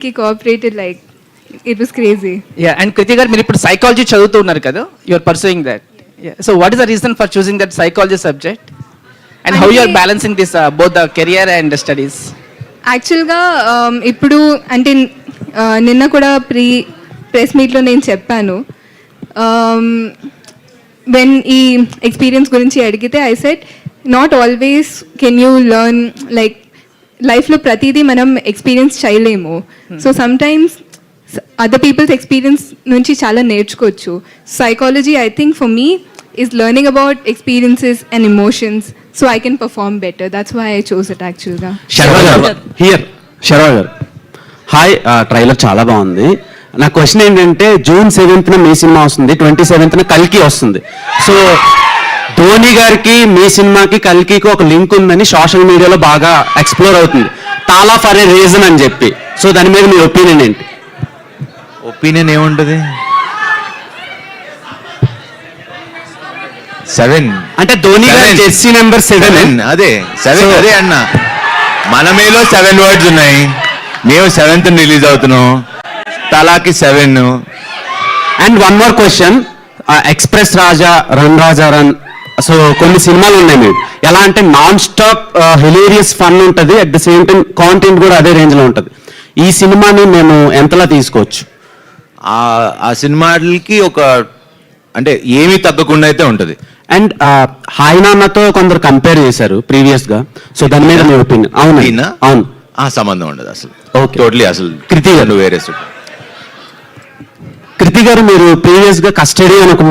He cooperated like it was crazy. Yeah, and Kriti garu మీరు ఇప్పుడు psychology చదువుతున్నారు కదా, you are pursuing that. Yeah. So what is the reason for choosing that psychology subject? And how you are balancing this both the career and the studies? యాక్చువల్గా ఇప్పుడు అంటే నిన్న కూడా press మీట్లో నేను చెప్పాను, వెన్ ఈ ఎక్స్పీరియన్స్ గురించి అడిగితే I said not always can you learn, like లైఫ్లో ప్రతిదీ మనం ఎక్స్పీరియన్స్ చేయలేము. So sometimes other peoples experience నుంచి చాలా నేర్చుకోవచ్చు. Psychology I think for me is learning about experiences and emotions, so I can perform better. That's why I chose it actually. Sharwa గారు hi, trailer చాలా బాగుంది. నా క్వశ్చన్ ఏంటంటే June 7th మీ cinema వస్తుంది, 27th కల్కి వస్తుంది. సో ధోని గారికి మీ సినిమాకి కల్కికి ఒక లింక్ ఉందని సోషల్ మీడియాలో బాగా ఎక్స్ప్లోర్ అవుతుంది, తాలా ఫర్ ఏ రీజన్ అని చెప్పి. సో దాని మీద మీ ఒపీనియన్ ఏంటి? ఒపీనియన్ ఏముంటుంది? 7 అంటే ధోని గారి జెర్సీ నెంబర్ 7. అదే 7 అదే అన్న, మన మీలో 7 వర్డ్స్ ఉన్నాయి, మేము 7th రిలీజ్ అవుతున్నాం, తలాకి 7. And one more question, express Raja, run Raja run, so కొన్ని సినిమాలు ఉన్నాయి మీరు, ఎలా అంటే నాన్ స్టాప్ హిలేరియస్ ఫన్ ఉంటుంది, at the same time content కూడా అదే రేంజ్లో ఉంటుంది. ఈ సినిమాని మేము ఎంతలా తీసుకోవచ్చు? ఆ సినిమాలకి ఒక అంటే ఏమీ తగ్గకుండా అయితే ఉంటుంది. అండ్ హాయ్ నాన్నతో కొందరు కంపేర్ చేశారు ప్రీవియస్ గా, సో దాని మీద మీ ఒపీనియన్? అవును అవును, ఆ సంబంధం ఉండదు అసలు. ఓకే, టోటలీ అసలు కృతి గారు వేరే. కృతి గారు మీరు ప్రీవియస్ గా కస్టడీ అని ఒక